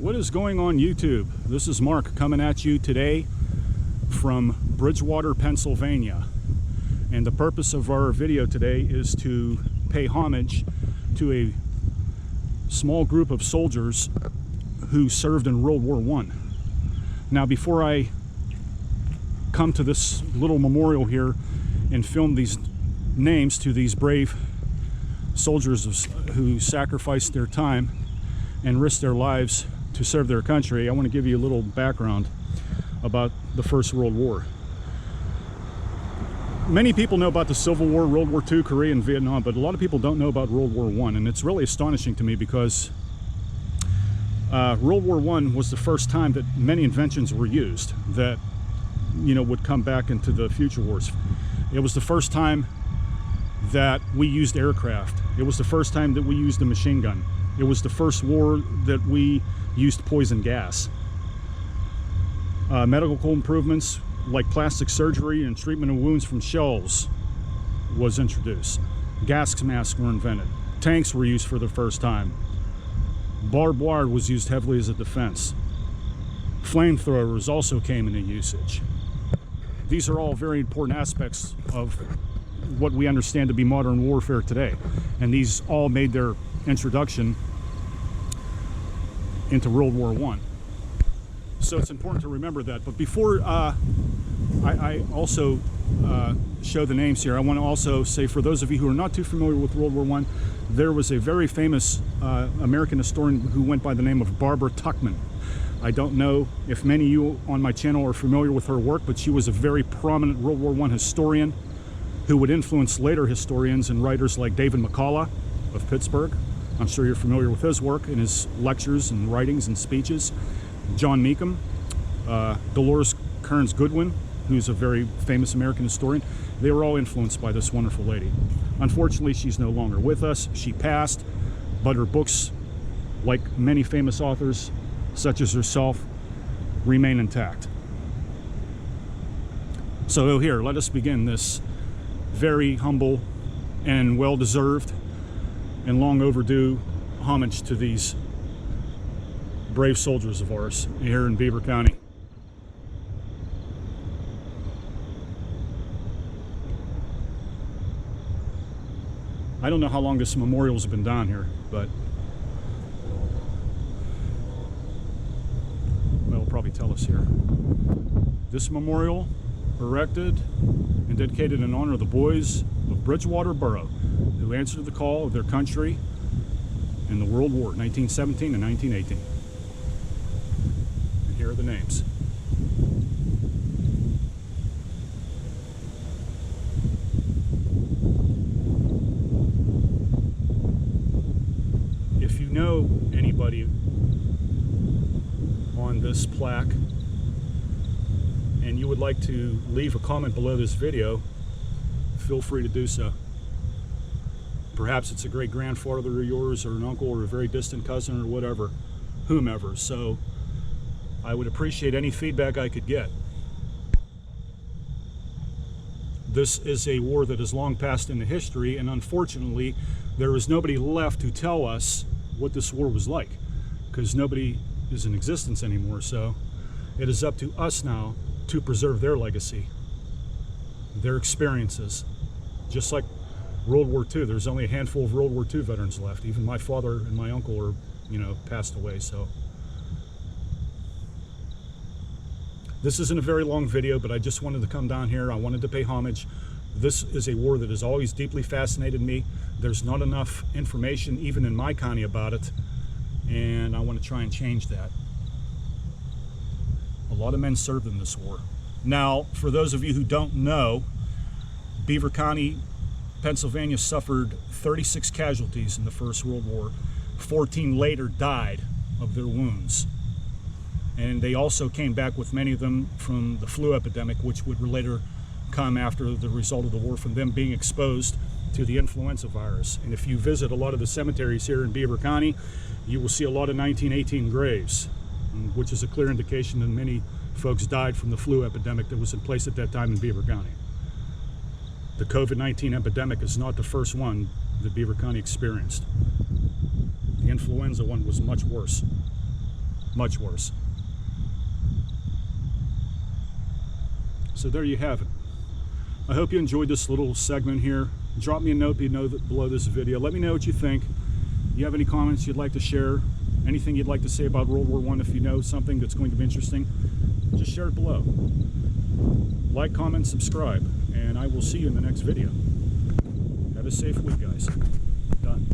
What is going on YouTube? This is Mark coming at you today from Bridgewater, Pennsylvania. And the purpose of our video today is to pay homage to a small group of soldiers who served in World War I. Now, before I come to this little memorial here and film these names to these brave soldiers who sacrificed their time and risked their lives to serve their country, I want to give you a little background about the First World War. Many people know about the Civil War, World War II, Korea, and Vietnam, but a lot of people don't know about World War I, and it's really astonishing to me because World War I was the first time that many inventions were used that, you know, would come back into the future wars. It was the first time that we used aircraft. It was the first time that we used a machine gun. It was the first war that we used poison gas. Medical improvements like plastic surgery and treatment of wounds from shells was introduced. Gas masks were invented. Tanks were used for the first time. Barbed wire was used heavily as a defense. Flamethrowers also came into usage. These are all very important aspects of what we understand to be modern warfare today. And these all made their introduction into World War I. So it's important to remember that. But before I also show the names here, I want to also say, for those of you who are not too familiar with World War I, there was a very famous American historian who went by the name of Barbara Tuchman. I don't know if many of you on my channel are familiar with her work, but she was a very prominent World War I historian who would influence later historians and writers like David McCullough of Pittsburgh. I'm sure you're familiar with his work and his lectures and writings and speeches. John Meekum, Dolores Kearns Goodwin, who's a very famous American historian. They were all influenced by this wonderful lady. Unfortunately, she's no longer with us. She passed, but her books, like many famous authors, such as herself, remain intact. So here, let us begin this very humble and well-deserved and long overdue homage to these brave soldiers of ours here in Beaver County. I don't know how long this memorial's been down here, but well, it'll probably tell us here. This memorial erected and dedicated in honor of the boys of Bridgewater Borough who answered the call of their country in the World War, 1917 and 1918. And here are the names. If you know anybody on this plaque and you would like to leave a comment below this video, feel free to do so. Perhaps it's a great-grandfather of yours, or an uncle, or a very distant cousin, or whatever, whomever. So I would appreciate any feedback I could get. This is a war that is long past into history, and unfortunately there is nobody left to tell us what this war was like, because nobody is in existence anymore. So it is up to us now to preserve their legacy, their experiences. Just like World War II, there's only a handful of World War II veterans left. Even my father and my uncle are, you know, passed away. So this isn't a very long video, but I just wanted to come down here. I wanted to pay homage. This is a war that has always deeply fascinated me. There's not enough information even in my county about it, and I want to try and change that. A lot of men served in this war. Now, for those of you who don't know, Beaver County, Pennsylvania suffered 36 casualties in the First World War. 14 later died of their wounds. And they also came back with many of them from the flu epidemic, which would later come after the result of the war from them being exposed to the influenza virus. And if you visit a lot of the cemeteries here in Beaver County, you will see a lot of 1918 graves, which is a clear indication that many folks died from the flu epidemic that was in place at that time in Beaver County. The COVID-19 epidemic is not the first one that Beaver County experienced. The influenza one was much worse. much worse. So there you have it. I hope you enjoyed this little segment here. Drop me a note below this video. Let me know what you think. If you have any comments you'd like to share, anything you'd like to say about World War I, if you know something that's going to be interesting, just share it below. Like, comment, subscribe, and I will see you in the next video. Have a safe week, guys. Done.